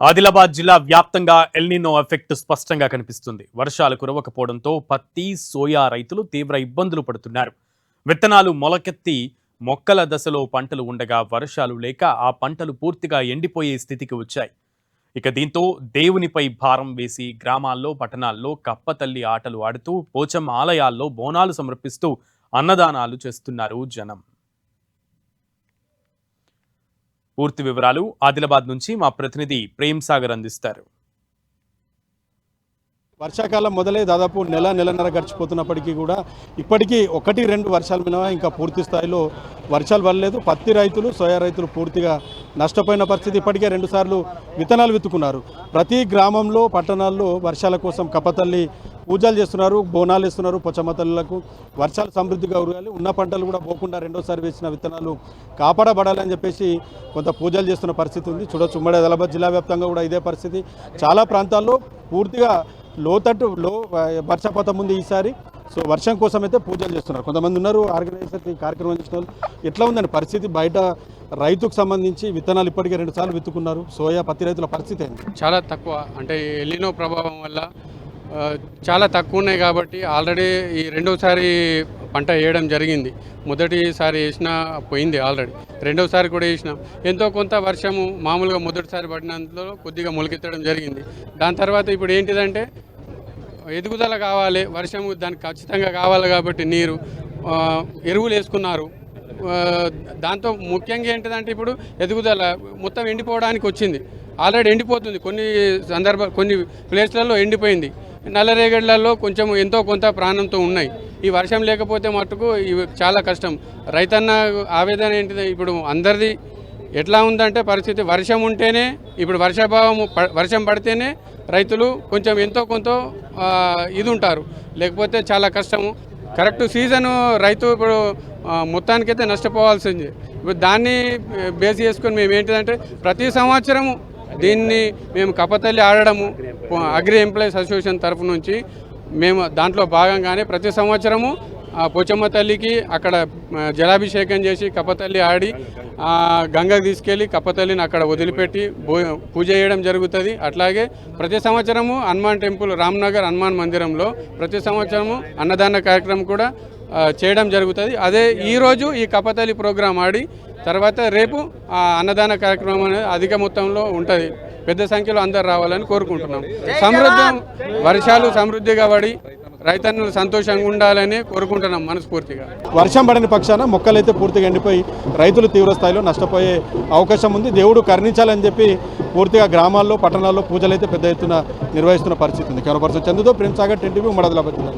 ఆదిలాబాద్ జిల్లా వ్యాప్తంగా El Niño effect స్పష్టంగా కనిపిస్తుంది. వర్షాలు కురవకపోవడంతో పత్తి, సోయా రైతులు తీవ్ర ఇబ్బందులు పడుతున్నారు. విత్తనాలు మొలకెత్తి మొక్కల దశలో పంటలు ఉండగా వర్షాలు లేక ఆ పంటలు పూర్తిగా ఎండిపోయే స్థితికి వచ్చాయి. దీంతో దేవునిపై భారం వేసి గ్రామాల్లో, పట్టణాల్లో కప్పతల్లి ఆటలు ఆడుతూ పోచమ్మ ఆలయాల్లో బోనాలు సమర్పిస్తూ అన్నదానాలు చేస్తున్నారు జనం. పూర్తి వివరాలు ఆదిలాబాద్ నుంచి మా ప్రతినిధి ప్రేమ్ సాగర్ అందిస్తారు. వర్షాకాలం మొదలై దాదాపు నెలన్నర గడిచిపోతున్నప్పటికీ కూడా ఇప్పటికీ 1-2 వర్షాలు మినహా ఇంకా పూర్తి స్థాయిలో వర్షాలు పడలేదు. పత్తి రైతులు, సోయా రైతులు పూర్తిగా నష్టపోయిన పరిస్థితి. ఇప్పటికే 2 సార్లు విత్తనాలు విత్తుకున్నారు. ప్రతి గ్రామంలో, పట్టణాల్లో వర్షాల కోసం కప్పతల్లి పూజలు చేస్తున్నారు, బోనాలు ఇస్తున్నారు. పోచమ్మ తల్లులకు వర్షాలు సమృద్ధిగా ఉరగాలి, ఉన్న పంటలు కూడా పోకుండా రెండోసారి వేసిన విత్తనాలు కాపాడబడాలని చెప్పేసి కొంత పూజలు చేస్తున్న పరిస్థితి ఉంది. చూడొచ్చు, ఉమ్మడి ఆదిలాబాద్ జిల్లా వ్యాప్తంగా కూడా ఇదే పరిస్థితి. చాలా ప్రాంతాల్లో పూర్తిగా లో వర్షపాతం ఉంది ఈసారి. సో వర్షం కోసం అయితే పూజలు చేస్తున్నారు. కొంతమంది ఉన్నారు ఆర్గనైజర్ కార్యక్రమం చేసిన వాళ్ళు. ఎట్లా ఉందని పరిస్థితి బయట రైతుకు సంబంధించి? విత్తనాలు ఇప్పటికే 2 సార్లు విత్తుకున్నారు. సోయా, పత్తి రైతుల పరిస్థితి ఏంటి? చాలా తక్కువ, అంటే ఎల్నినో ప్రభావం వల్ల చాలా తక్కువ ఉన్నాయి కాబట్టి ఆల్రెడీ ఈ రెండోసారి పంట వేయడం జరిగింది. మొదటిసారి వేసినా పోయింది, ఆల్రెడీ రెండోసారి కూడా వేసినాం. ఎంతో కొంత వర్షము మామూలుగా మొదటిసారి పడినందులో కొద్దిగా మొలకెత్తడం జరిగింది. దాని తర్వాత ఇప్పుడు ఏంటిదంటే ఎదుగుదల కావాలి, వర్షము దానికి ఖచ్చితంగా కావాలి కాబట్టి నీరు, ఎరువులు వేసుకున్నారు. దాంతో ముఖ్యంగా ఏంటిదంటే ఇప్పుడు ఎదుగుదల మొత్తం ఎండిపోవడానికి వచ్చింది. ఆల్రెడీ ఎండిపోతుంది, కొన్ని ప్లేస్లలో ఎండిపోయింది. నల్లరేగడ్లలో కొంచెం ఎంతో కొంత ప్రాణంతో ఉన్నాయి. ఈ వర్షం లేకపోతే మట్టుకు ఇవి చాలా కష్టం. రైతన్న ఆవేదన ఏంటిది, ఇప్పుడు అందరిది ఎట్లా ఉందంటే పరిస్థితి, వర్షం ఉంటేనే, ఇప్పుడు వర్షం పడితేనే రైతులు కొంచెం ఎంతో కొంత ఇది ఉంటారు, లేకపోతే చాలా కష్టము. కరెక్ట్ సీజను రైతు ఇప్పుడు మొత్తానికైతే నష్టపోవాల్సింది. ఇప్పుడు దాన్ని బేస్ చేసుకొని మేము ఏంటిదంటే ప్రతి సంవత్సరము దీన్ని మేము కప్పతల్లి ఆడడము, అగ్రి ఎంప్లాయీస్ అసోసియేషన్ తరఫు నుంచి మేము దాంట్లో భాగంగానే ప్రతి సంవత్సరము పోచమ్మ తల్లికి అక్కడ జలాభిషేకం చేసి కప్పతల్లి ఆడి గంగకు తీసుకెళ్ళి కప్పతల్లిని అక్కడ వదిలిపెట్టి పూజ చేయడం జరుగుతుంది. అట్లాగే ప్రతి సంవత్సరము హనుమాన్ టెంపుల్, రామ్నగర్ హనుమాన్ మందిరంలో ప్రతి సంవత్సరము అన్నదాన కార్యక్రమం కూడా చేయడం జరుగుతుంది. అదే ఈరోజు ఈ కప్పతల్లి ప్రోగ్రాం ఆడి తర్వాత రేపు అన్నదాన కార్యక్రమం అనేది అధిక మొత్తంలో ఉంటుంది. పెద్ద సంఖ్యలో అందరు రావాలని కోరుకుంటున్నాం. వర్షాలు సమృద్ధిగా పడి రైతన్నులు సంతోషంగా ఉండాలని కోరుకుంటున్నాం మనస్ఫూర్తిగా. వర్షం పడని పక్షాన మొక్కలైతే పూర్తిగా ఎండిపోయి రైతులు తీవ్ర స్థాయిలో నష్టపోయే అవకాశం ఉంది. దేవుడు కరుణించాలని చెప్పి పూర్తిగా గ్రామాల్లో, పట్టణాల్లో పూజలు అయితే పెద్ద ఎత్తున నిర్వహిస్తున్న పరిస్థితి ఉంది. కెమెరా పర్సన్ చందుతో ప్రేమ్ సాగర్, 10 టీవీ, ఉమ్మడి ఆదిలాబాద్ జిల్లా.